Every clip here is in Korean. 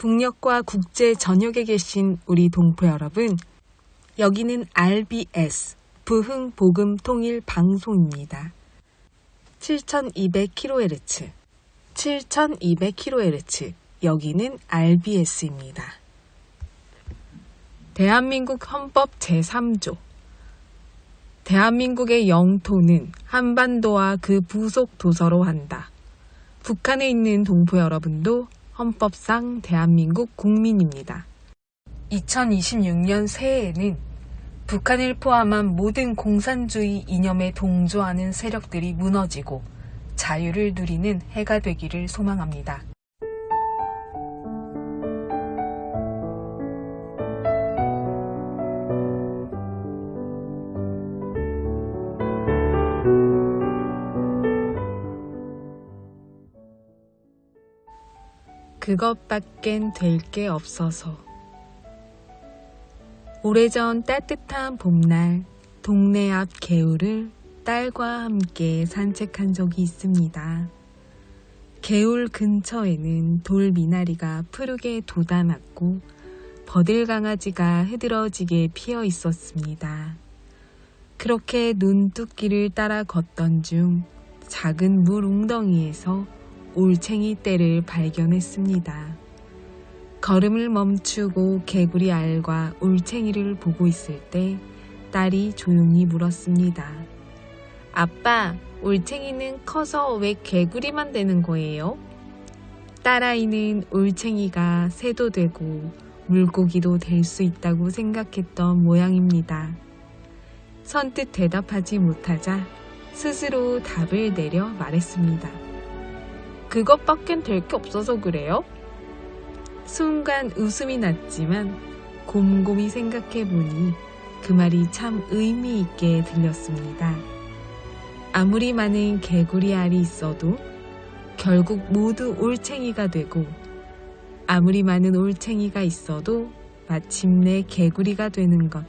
북녘과 국제 전역에 계신 우리 동포 여러분, 여기는 RBS 부흥복음통일방송입니다. 7200kHz, 7200kHz, 여기는 RBS입니다. 대한민국 헌법 제3조, 대한민국의 영토는 한반도와 그 부속 도서로 한다. 북한에 있는 동포 여러분도 헌법상 대한민국 국민입니다. 2026년 새해에는 북한을 포함한 모든 공산주의 이념에 동조하는 세력들이 무너지고 자유를 누리는 해가 되기를 소망합니다. 그것밖엔 될 게 없어서. 오래전 따뜻한 봄날 동네 앞 개울을 딸과 함께 산책한 적이 있습니다. 개울 근처에는 돌 미나리가 푸르게 돋아났고 버들강아지가 흐드러지게 피어 있었습니다. 그렇게 논두길을 따라 걷던 중 작은 물 웅덩이에서 올챙이 떼를 발견했습니다. 걸음을 멈추고 개구리 알과 올챙이를 보고 있을 때 딸이 조용히 물었습니다. 아빠, 올챙이는 커서 왜 개구리만 되는 거예요? 딸아이는 올챙이가 새도 되고 물고기도 될 수 있다고 생각했던 모양입니다. 선뜻 대답하지 못하자 스스로 답을 내려 말했습니다. 그것밖엔 될 게 없어서 그래요? 순간 웃음이 났지만 곰곰이 생각해보니 그 말이 참 의미 있게 들렸습니다. 아무리 많은 개구리 알이 있어도 결국 모두 올챙이가 되고 아무리 많은 올챙이가 있어도 마침내 개구리가 되는 것.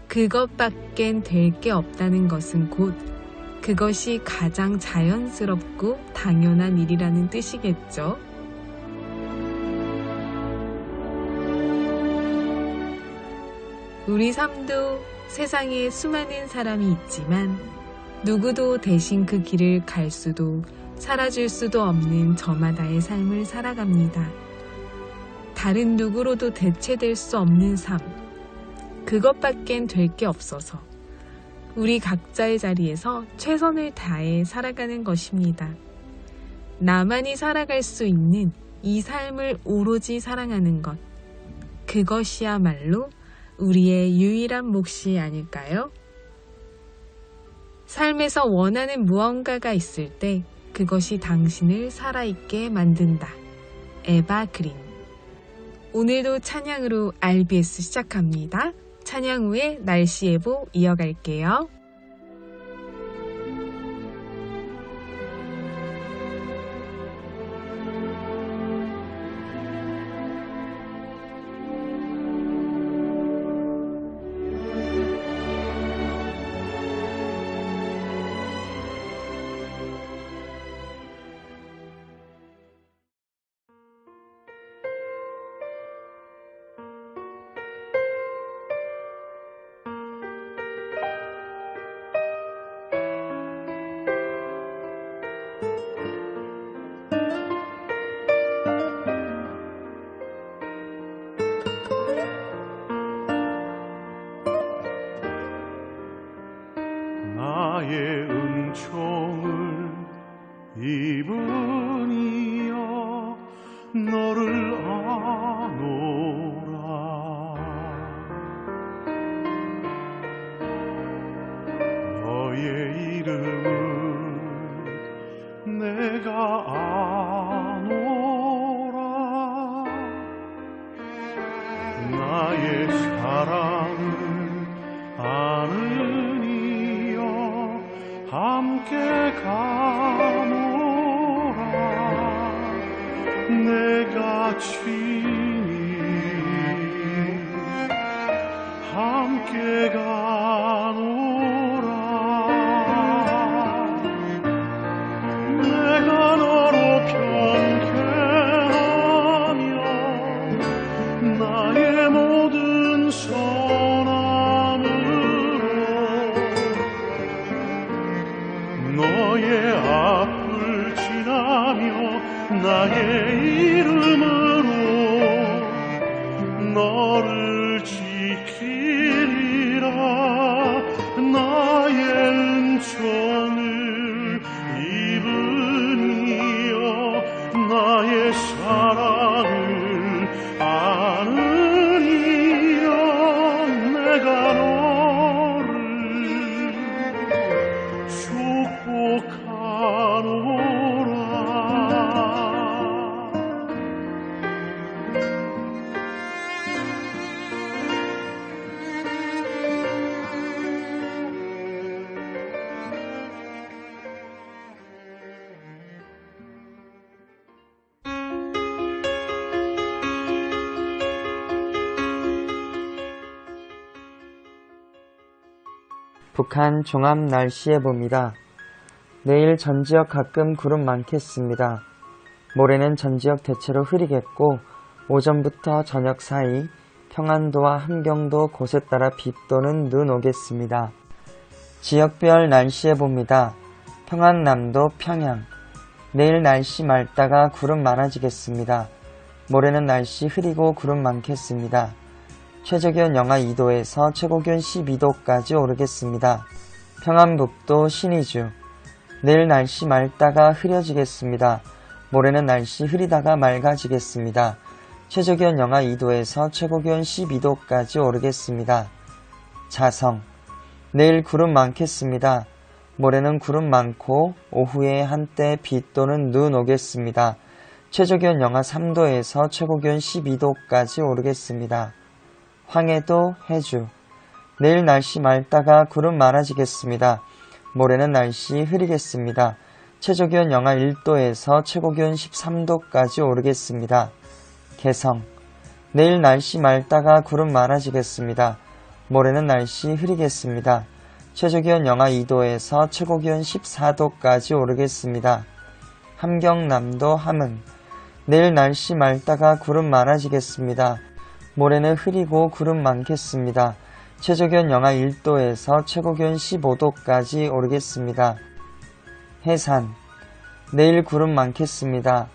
그것밖엔 될 게 없다는 것은 곧 그것이 가장 자연스럽고 당연한 일이라는 뜻이겠죠. 우리 삶도 세상에 수많은 사람이 있지만 누구도 대신 그 길을 갈 수도 살아줄 수도 없는 저마다의 삶을 살아갑니다. 다른 누구로도 대체될 수 없는 삶, 그것밖엔 될 게 없어서 우리 각자의 자리에서 최선을 다해 살아가는 것입니다. 나만이 살아갈 수 있는 이 삶을 오로지 사랑하는 것, 그것이야말로 우리의 유일한 몫이 아닐까요? 삶에서 원하는 무언가가 있을 때 그것이 당신을 살아있게 만든다. 에바 그린. 오늘도 찬양으로 RBS 시작합니다. 찬양 후에 날씨 예보 이어갈게요. 나의 은총을 입으니여 너를 아노라. 너의 이름을 내가 아노라. 나의 사랑을 아느니여 함께 가노라. 내가 친히 함께 가노라. 내가 너로 편케하며 나의 이름으로 너를 지키리라. 나의 은총을 입으니여 나의 사랑을 아느니여. 내가 너를 축복하노라. 북한 종합 날씨 예보입니다. 내일 전 지역 가끔 구름 많겠습니다. 모레는 전 지역 대체로 흐리겠고 오전부터 저녁 사이 평안도와 함경도 곳에 따라 비 또는 눈 오겠습니다. 지역별 날씨 예보입니다. 평안남도 평양 내일 날씨 맑다가 구름 많아지겠습니다. 모레는 날씨 흐리고 구름 많겠습니다. 최저기온 영하 2도에서 최고기온 12도까지 오르겠습니다. 평안북도 신의주 내일 날씨 맑다가 흐려지겠습니다. 모레는 날씨 흐리다가 맑아지겠습니다. 최저기온 영하 2도에서 최고기온 12도까지 오르겠습니다. 자성 내일 구름 많겠습니다. 모레는 구름 많고 오후에 한때 비 또는 눈 오겠습니다. 최저기온 영하 3도에서 최고기온 12도까지 오르겠습니다. 황해도 해주 내일 날씨 맑다가 구름 많아지겠습니다. 모레는 날씨 흐리겠습니다. 최저기온 영하 1도에서 최고기온 13도까지 오르겠습니다. 개성 내일 날씨 맑다가 구름 많아지겠습니다. 모레는 날씨 흐리겠습니다. 최저기온 영하 2도에서 최고기온 14도까지 오르겠습니다. 함경남도 함흥 내일 날씨 맑다가 구름 많아지겠습니다. 모레는 흐리고 구름 많겠습니다. 최저기온 영하 1도에서 최고기온 15도까지 오르겠습니다. 해산 내일 구름 많겠습니다.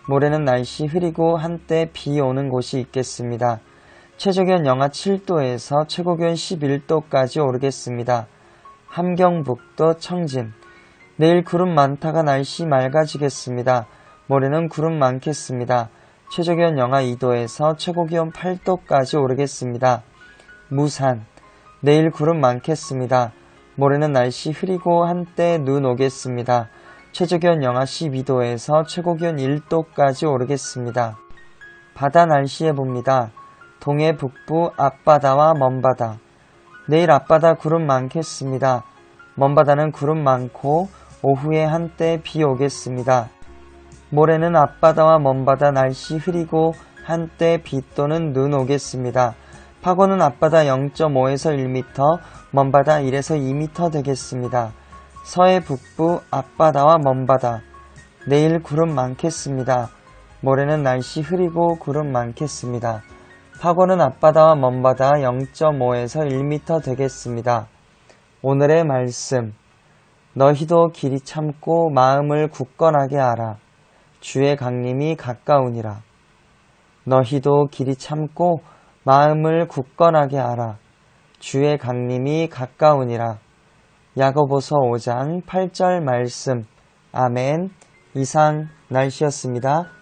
모레는 날씨 흐리고 한때 비 오는 곳이 있겠습니다. 최저기온 영하 7도에서 최고기온 11도까지 오르겠습니다. 함경북도 청진 내일 구름 많다가 날씨 맑아지겠습니다. 모레는 구름 많겠습니다. 최저기온 영하 2도에서 최고기온 8도까지 오르겠습니다. 무산 내일 구름 많겠습니다. 모레는 날씨 흐리고 한때 눈 오겠습니다. 최저기온 영하 12도에서 최고기온 1도까지 오르겠습니다. 바다 날씨 예보입니다. 동해 북부 앞바다와 먼바다 내일 앞바다 구름 많겠습니다. 먼바다는 구름 많고 오후에 한때 비 오겠습니다. 모레는 앞바다와 먼바다 날씨 흐리고 한때 비 또는 눈 오겠습니다. 파고는 앞바다 0.5에서 1m, 먼바다 1에서 2m 되겠습니다. 서해 북부 앞바다와 먼바다 내일 구름 많겠습니다. 모레는 날씨 흐리고 구름 많겠습니다. 파고는 앞바다와 먼바다 0.5에서 1m 되겠습니다. 오늘의 말씀 너희도 길이 참고 마음을 굳건하게 하라. 주의 강림이 가까우니라. 너희도 길이 참고 마음을 굳건하게 하라. 주의 강림이 가까우니라. 야고보서 5장 8절 말씀. 아멘. 이상 날씨였습니다.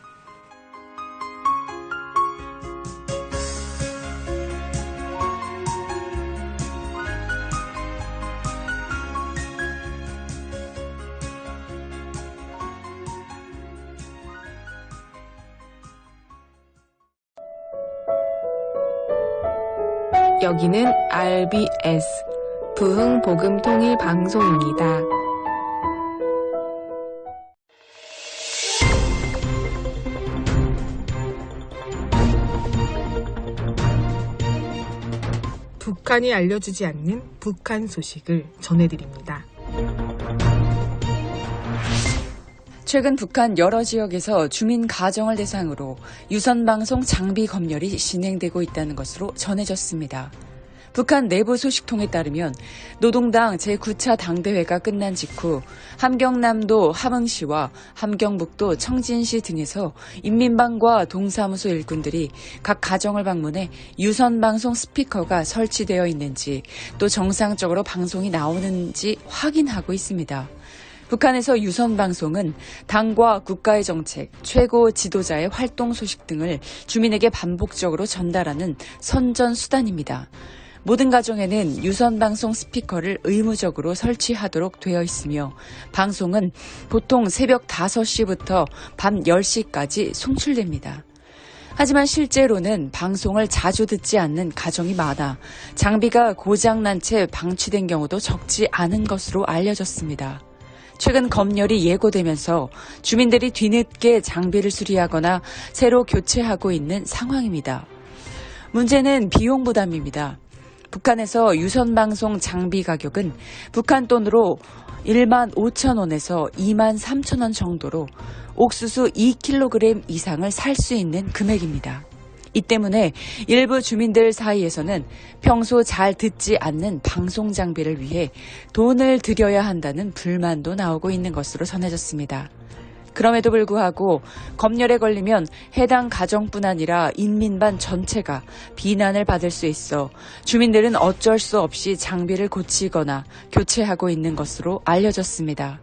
여기는 RBS 부흥복음통일 방송입니다. 북한이 알려주지 않는 북한 소식을 전해드립니다. 최근 북한 여러 지역에서 주민 가정을 대상으로 유선방송 장비 검열이 진행되고 있다는 것으로 전해졌습니다. 북한 내부 소식통에 따르면 노동당 제9차 당대회가 끝난 직후 함경남도 함흥시와 함경북도 청진시 등에서 인민방과 동사무소 일꾼들이 각 가정을 방문해 유선방송 스피커가 설치되어 있는지 또 정상적으로 방송이 나오는지 확인하고 있습니다. 북한에서 유선방송은 당과 국가의 정책, 최고 지도자의 활동 소식 등을 주민에게 반복적으로 전달하는 선전수단입니다. 모든 가정에는 유선방송 스피커를 의무적으로 설치하도록 되어 있으며 방송은 보통 새벽 5시부터 밤 10시까지 송출됩니다. 하지만 실제로는 방송을 자주 듣지 않는 가정이 많아 장비가 고장난 채 방치된 경우도 적지 않은 것으로 알려졌습니다. 최근 검열이 예고되면서 주민들이 뒤늦게 장비를 수리하거나 새로 교체하고 있는 상황입니다. 문제는 비용 부담입니다. 북한에서 유선방송 장비 가격은 북한 돈으로 1만 5천 원에서 2만 3천 원 정도로 옥수수 2kg 이상을 살 수 있는 금액입니다. 이 때문에 일부 주민들 사이에서는 평소 잘 듣지 않는 방송 장비를 위해 돈을 들여야 한다는 불만도 나오고 있는 것으로 전해졌습니다. 그럼에도 불구하고 검열에 걸리면 해당 가정뿐 아니라 인민반 전체가 비난을 받을 수 있어 주민들은 어쩔 수 없이 장비를 고치거나 교체하고 있는 것으로 알려졌습니다.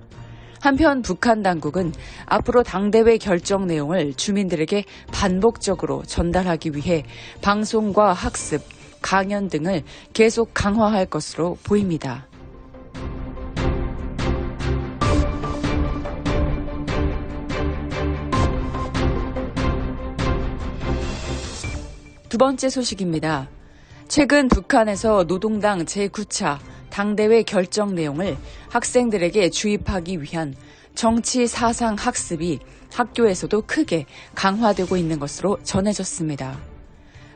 한편 북한 당국은 앞으로 당대회 결정 내용을 주민들에게 반복적으로 전달하기 위해 방송과 학습, 강연 등을 계속 강화할 것으로 보입니다. 두 번째 소식입니다. 최근 북한에서 노동당 제9차 당대회 결정 내용을 학생들에게 주입하기 위한 정치 사상 학습이 학교에서도 크게 강화되고 있는 것으로 전해졌습니다.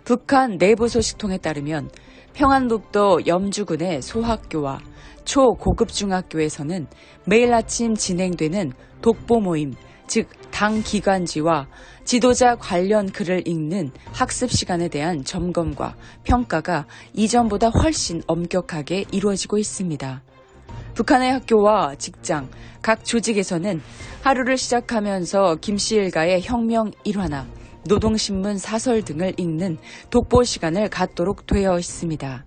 북한 내부 소식통에 따르면 평안북도 염주군의 소학교와 초고급 중학교에서는 매일 아침 진행되는 독보 모임, 즉 당 기관지와 지도자 관련 글을 읽는 학습 시간에 대한 점검과 평가가 이전보다 훨씬 엄격하게 이루어지고 있습니다. 북한의 학교와 직장, 각 조직에서는 하루를 시작하면서 김씨 일가의 혁명 일화나 노동신문 사설 등을 읽는 독보 시간을 갖도록 되어 있습니다.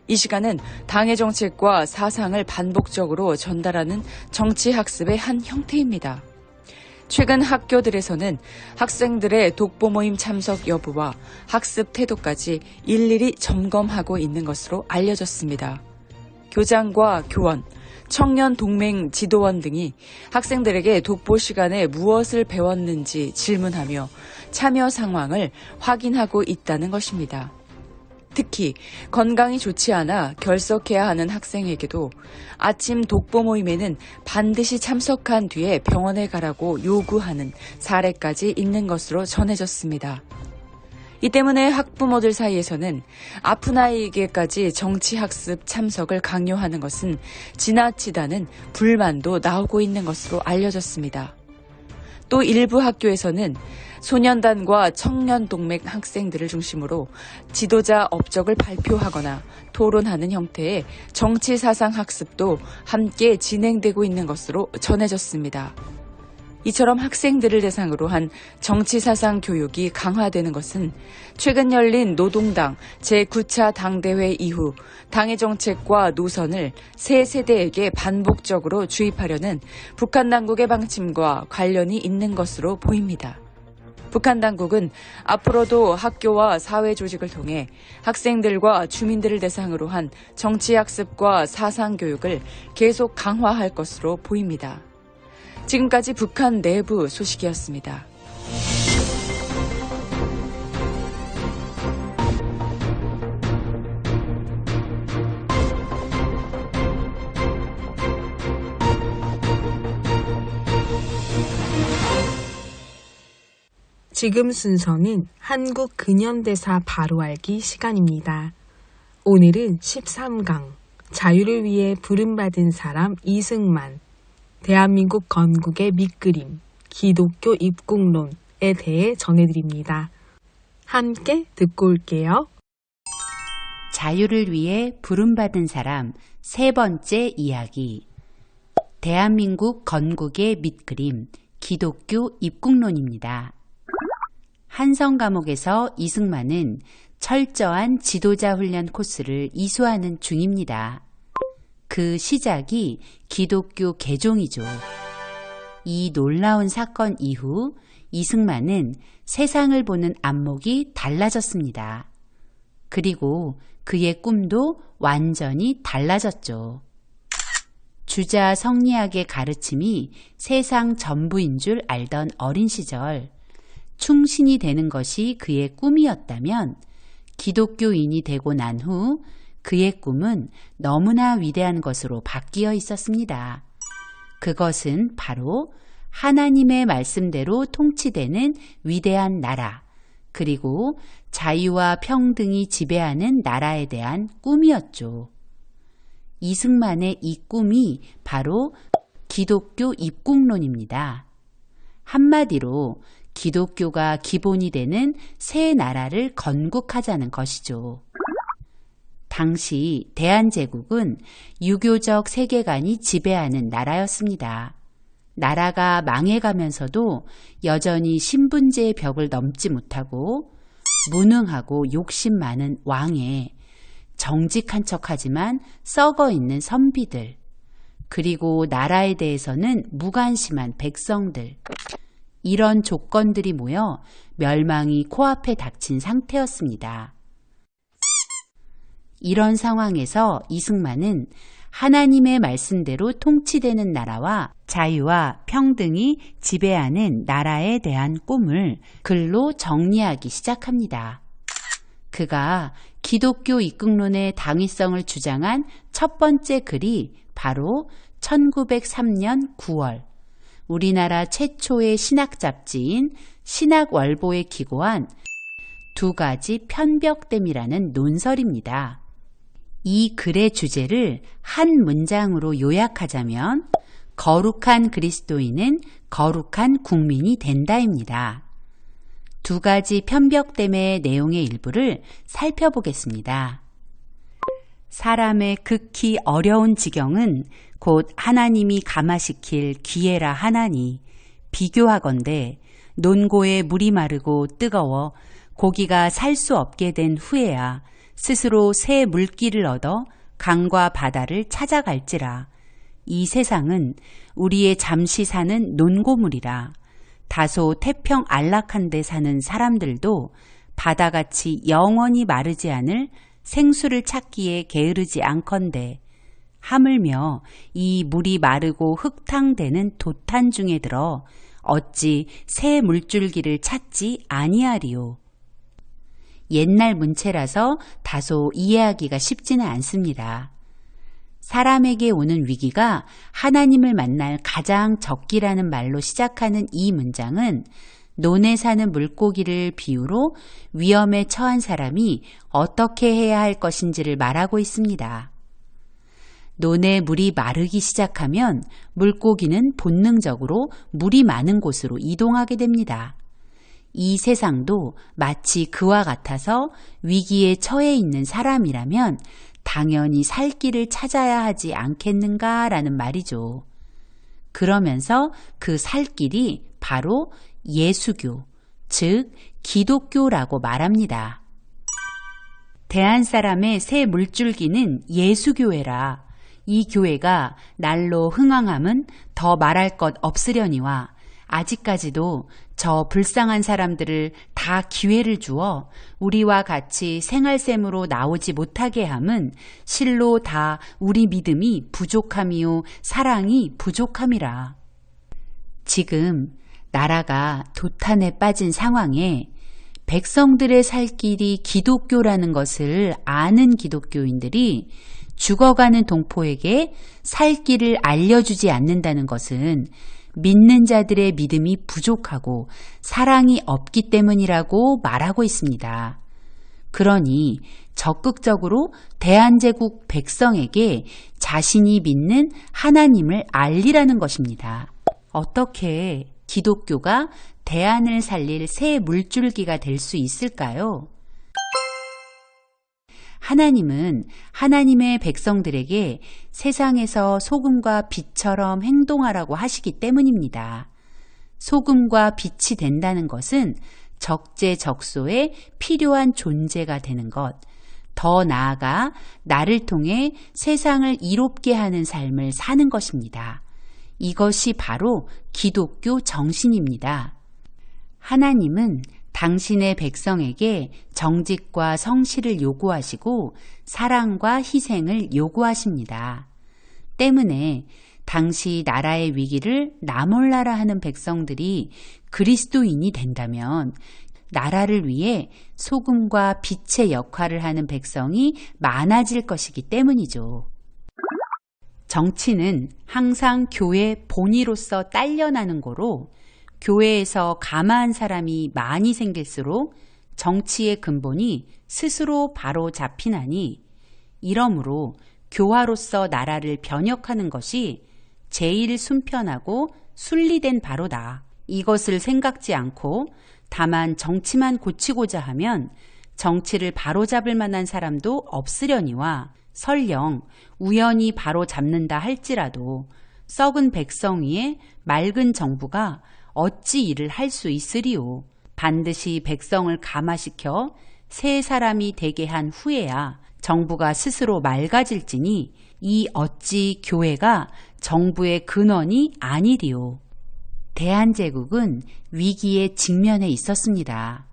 이 시간은 당의 정책과 사상을 반복적으로 전달하는 정치학습의 한 형태입니다. 최근 학교들에서는 학생들의 독보 모임 참석 여부와 학습 태도까지 일일이 점검하고 있는 것으로 알려졌습니다. 교장과 교원, 청년 동맹 지도원 등이 학생들에게 독보 시간에 무엇을 배웠는지 질문하며 참여 상황을 확인하고 있다는 것입니다. 특히 건강이 좋지 않아 결석해야 하는 학생에게도 아침 독보 모임에는 반드시 참석한 뒤에 병원에 가라고 요구하는 사례까지 있는 것으로 전해졌습니다. 이 때문에 학부모들 사이에서는 아픈 아이에게까지 정치학습 참석을 강요하는 것은 지나치다는 불만도 나오고 있는 것으로 알려졌습니다. 또 일부 학교에서는 소년단과 청년동맹 학생들을 중심으로 지도자 업적을 발표하거나 토론하는 형태의 정치사상 학습도 함께 진행되고 있는 것으로 전해졌습니다. 이처럼 학생들을 대상으로 한 정치사상 교육이 강화되는 것은 최근 열린 노동당 제9차 당대회 이후 당의 정책과 노선을 새 세대에게 반복적으로 주입하려는 북한 당국의 방침과 관련이 있는 것으로 보입니다. 북한 당국은 앞으로도 학교와 사회 조직을 통해 학생들과 주민들을 대상으로 한 정치학습과 사상교육을 계속 강화할 것으로 보입니다. 지금까지 북한 내부 소식이었습니다. 지금 순서는 한국 근현대사 바로 알기 시간입니다. 오늘은 13강 자유를 위해 부름받은 사람 이승만, 대한민국 건국의 밑그림, 기독교 입국론에 대해 전해드립니다. 함께 듣고 올게요. 자유를 위해 부름받은 사람 세 번째 이야기. 대한민국 건국의 밑그림, 기독교 입국론입니다. 한성 감옥에서 이승만은 철저한 지도자 훈련 코스를 이수하는 중입니다. 그 시작이 기독교 개종이죠. 이 놀라운 사건 이후 이승만은 세상을 보는 안목이 달라졌습니다. 그리고 그의 꿈도 완전히 달라졌죠. 주자 성리학의 가르침이 세상 전부인 줄 알던 어린 시절, 충신이 되는 것이 그의 꿈이었다면 기독교인이 되고 난 후 그의 꿈은 너무나 위대한 것으로 바뀌어 있었습니다. 그것은 바로 하나님의 말씀대로 통치되는 위대한 나라, 그리고 자유와 평등이 지배하는 나라에 대한 꿈이었죠. 이승만의 이 꿈이 바로 기독교 입국론입니다. 한마디로 기독교가 기본이 되는 새 나라를 건국하자는 것이죠. 당시 대한제국은 유교적 세계관이 지배하는 나라였습니다. 나라가 망해가면서도 여전히 신분제의 벽을 넘지 못하고 무능하고 욕심 많은 왕에 정직한 척하지만 썩어있는 선비들, 그리고 나라에 대해서는 무관심한 백성들, 이런 조건들이 모여 멸망이 코앞에 닥친 상태였습니다. 이런 상황에서 이승만은 하나님의 말씀대로 통치되는 나라와 자유와 평등이 지배하는 나라에 대한 꿈을 글로 정리하기 시작합니다. 그가 기독교 입국론의 당위성을 주장한 첫 번째 글이 바로 1903년 9월 우리나라 최초의 신학 잡지인 신학월보에 기고한 두 가지 편벽됨이라는 논설입니다. 이 글의 주제를 한 문장으로 요약하자면 거룩한 그리스도인은 거룩한 국민이 된다입니다. 두 가지 편벽됨의 내용의 일부를 살펴보겠습니다. 사람의 극히 어려운 지경은 곧 하나님이 감화시킬 기회라 하나니, 비교하건대 논고에 물이 마르고 뜨거워 고기가 살 수 없게 된 후에야 스스로 새 물길을 얻어 강과 바다를 찾아갈지라. 이 세상은 우리의 잠시 사는 논고물이라. 다소 태평 안락한 데 사는 사람들도 바다같이 영원히 마르지 않을 생수를 찾기에 게으르지 않건대, 하물며 이 물이 마르고 흙탕되는 도탄 중에 들어 어찌 새 물줄기를 찾지 아니하리요. 옛날 문체라서 다소 이해하기가 쉽지는 않습니다. 사람에게 오는 위기가 하나님을 만날 가장 적기라는 말로 시작하는 이 문장은 논에 사는 물고기를 비유로 위험에 처한 사람이 어떻게 해야 할 것인지를 말하고 있습니다. 논에 물이 마르기 시작하면 물고기는 본능적으로 물이 많은 곳으로 이동하게 됩니다. 이 세상도 마치 그와 같아서 위기에 처해 있는 사람이라면 당연히 살 길을 찾아야 하지 않겠는가라는 말이죠. 그러면서 그 살 길이 바로 예수교, 즉 기독교라고 말합니다. 대한 사람의 새 물줄기는 예수교회라. 이 교회가 날로 흥왕함은 더 말할 것 없으려니와 아직까지도 저 불쌍한 사람들을 다 기회를 주어 우리와 같이 생활샘으로 나오지 못하게 함은 실로 다 우리 믿음이 부족함이요 사랑이 부족함이라. 지금 나라가 도탄에 빠진 상황에 백성들의 살 길이 기독교라는 것을 아는 기독교인들이 죽어가는 동포에게 살 길을 알려주지 않는다는 것은 믿는 자들의 믿음이 부족하고 사랑이 없기 때문이라고 말하고 있습니다. 그러니 적극적으로 대한제국 백성에게 자신이 믿는 하나님을 알리라는 것입니다. 어떻게 기독교가 대한을 살릴 새 물줄기가 될 수 있을까요? 하나님은 하나님의 백성들에게 세상에서 소금과 빛처럼 행동하라고 하시기 때문입니다. 소금과 빛이 된다는 것은 적재적소에 필요한 존재가 되는 것, 더 나아가 나를 통해 세상을 이롭게 하는 삶을 사는 것입니다. 이것이 바로 기독교 정신입니다. 하나님은 당신의 백성에게 정직과 성실을 요구하시고 사랑과 희생을 요구하십니다. 때문에 당시 나라의 위기를 나 몰라라 하는 백성들이 그리스도인이 된다면 나라를 위해 소금과 빛의 역할을 하는 백성이 많아질 것이기 때문이죠. 정치는 항상 교회 본위로서 딸려나는 거로 교회에서 감화한 사람이 많이 생길수록 정치의 근본이 스스로 바로 잡히나니 이러므로 교화로서 나라를 변혁하는 것이 제일 순편하고 순리된 바로다. 이것을 생각지 않고 다만 정치만 고치고자 하면 정치를 바로잡을 만한 사람도 없으려니와 설령 우연히 바로잡는다 할지라도 썩은 백성 위에 맑은 정부가 어찌 일을 할 수 있으리요. 반드시 백성을 감화시켜 새 사람이 되게 한 후에야 정부가 스스로 맑아질지니 이 어찌 교회가 정부의 근원이 아니리요. 대한제국은 위기에 직면해 있었습니다.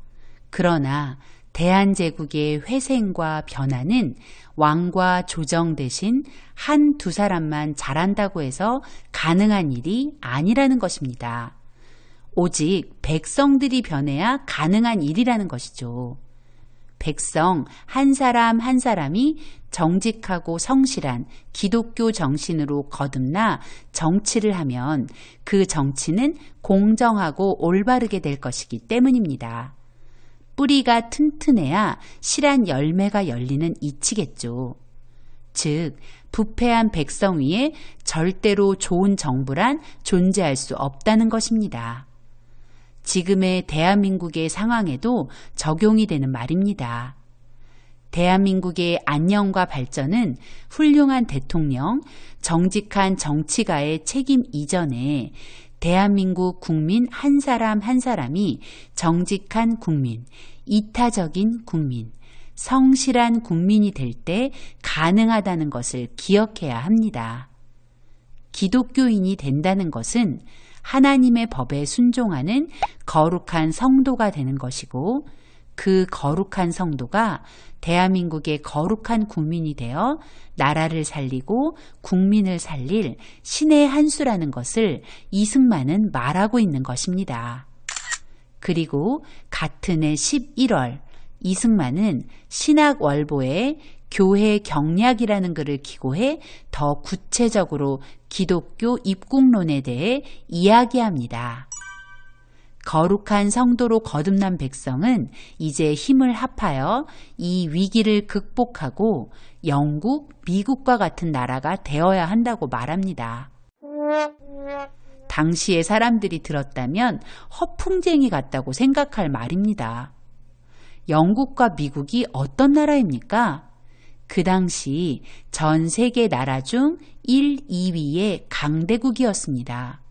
그러나 대한제국의 회생과 변화는 왕과 조정 대신 한두 사람만 잘한다고 해서 가능한 일이 아니라는 것입니다. 오직 백성들이 변해야 가능한 일이라는 것이죠. 백성 한 사람 한 사람이 정직하고 성실한 기독교 정신으로 거듭나 정치를 하면 그 정치는 공정하고 올바르게 될 것이기 때문입니다. 뿌리가 튼튼해야 실한 열매가 열리는 이치겠죠. 즉, 부패한 백성 위에 절대로 좋은 정부란 존재할 수 없다는 것입니다. 지금의 대한민국의 상황에도 적용이 되는 말입니다. 대한민국의 안녕과 발전은 훌륭한 대통령, 정직한 정치가의 책임 이전에 대한민국 국민 한 사람 한 사람이 정직한 국민, 이타적인 국민, 성실한 국민이 될 때 가능하다는 것을 기억해야 합니다. 기독교인이 된다는 것은 하나님의 법에 순종하는 거룩한 성도가 되는 것이고 그 거룩한 성도가 대한민국의 거룩한 국민이 되어 나라를 살리고 국민을 살릴 신의 한 수라는 것을 이승만은 말하고 있는 것입니다. 그리고 같은 해 11월 이승만은 신학월보에 교회 경략이라는 글을 기고해 더 구체적으로 기독교 입국론에 대해 이야기합니다. 거룩한 성도로 거듭난 백성은 이제 힘을 합하여 이 위기를 극복하고 영국, 미국과 같은 나라가 되어야 한다고 말합니다. 당시의 사람들이 들었다면 허풍쟁이 같다고 생각할 말입니다. 영국과 미국이 어떤 나라입니까? 그 당시 전 세계 나라 중 1, 2위의 강대국이었습니다.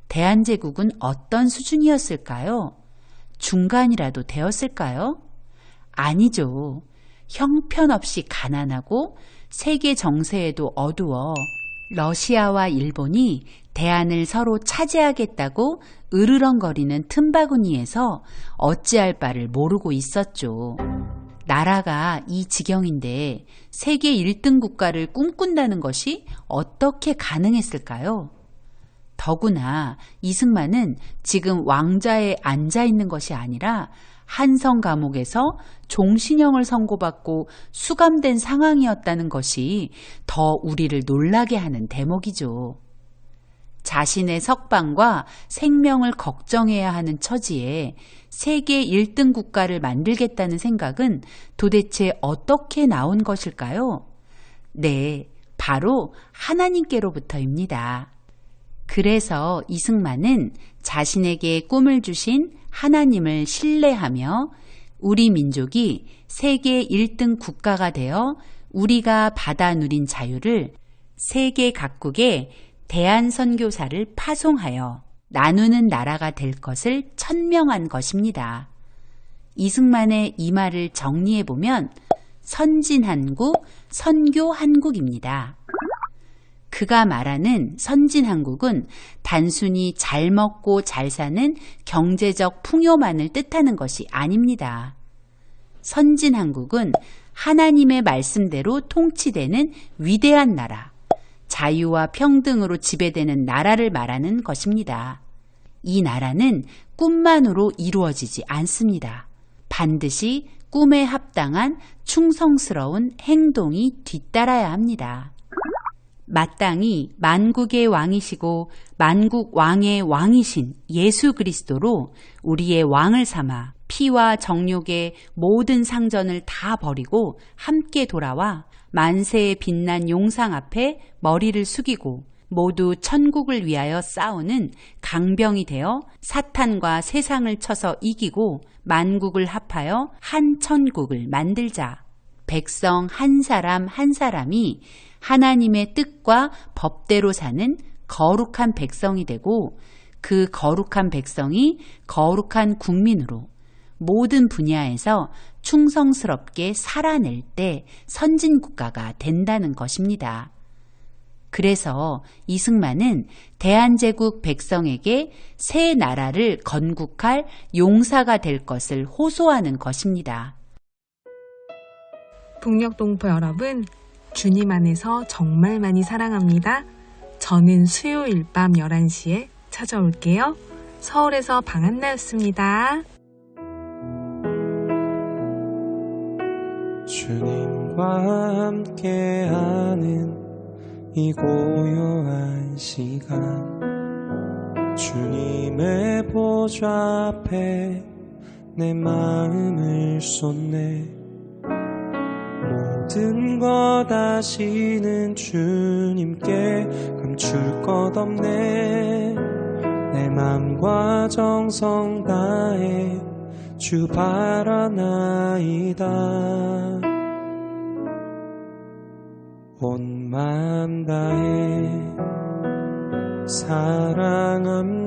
대한제국은 어떤 수준이었을까요? 중간이라도 되었을까요? 아니죠. 형편없이 가난하고 세계 정세에도 어두워 러시아와 일본이 대한을 서로 차지하겠다고 으르렁거리는 틈바구니에서 어찌할 바를 모르고 있었죠. 나라가 이 지경인데 세계 1등 국가를 꿈꾼다는 것이 어떻게 가능했을까요? 더구나 이승만은 지금 왕좌에 앉아 있는 것이 아니라 한성 감옥에서 종신형을 선고받고 수감된 상황이었다는 것이 더 우리를 놀라게 하는 대목이죠. 자신의 석방과 생명을 걱정해야 하는 처지에 세계 1등 국가를 만들겠다는 생각은 도대체 어떻게 나온 것일까요? 네, 바로 하나님께로부터입니다. 그래서 이승만은 자신에게 꿈을 주신 하나님을 신뢰하며 우리 민족이 세계 1등 국가가 되어 우리가 받아 누린 자유를 세계 각국에 대한선교사를 파송하여 나누는 나라가 될 것을 천명한 것입니다. 이승만의 이 말을 정리해보면 선진한국, 선교한국입니다. 그가 말하는 선진한국은 단순히 잘 먹고 잘 사는 경제적 풍요만을 뜻하는 것이 아닙니다. 선진한국은 하나님의 말씀대로 통치되는 위대한 나라, 자유와 평등으로 지배되는 나라를 말하는 것입니다. 이 나라는 꿈만으로 이루어지지 않습니다. 반드시 꿈에 합당한 충성스러운 행동이 뒤따라야 합니다. 마땅히 만국의 왕이시고 만국 왕의 왕이신 예수 그리스도로 우리의 왕을 삼아 피와 정욕의 모든 상전을 다 버리고 함께 돌아와 만세의 빛난 용상 앞에 머리를 숙이고 모두 천국을 위하여 싸우는 강병이 되어 사탄과 세상을 쳐서 이기고 만국을 합하여 한 천국을 만들자. 백성 한 사람 한 사람이 하나님의 뜻과 법대로 사는 거룩한 백성이 되고 그 거룩한 백성이 거룩한 국민으로 모든 분야에서 충성스럽게 살아낼 때 선진국가가 된다는 것입니다. 그래서 이승만은 대한제국 백성에게 새 나라를 건국할 용사가 될 것을 호소하는 것입니다. 북녘동포 여러분, 주님 안에서 정말 많이 사랑합니다. 저는 수요일 밤 11시에 찾아올게요. 서울에서 방한나였습니다. 주님과 함께하는 이 고요한 시간, 주님의 보좌 앞에 내 마음을 쏟네. 모든 것 아시는 주님께 감출 것 없네. 내 맘과 정성 다해 주 바라나이다. 온 마음 다해 사랑합니다.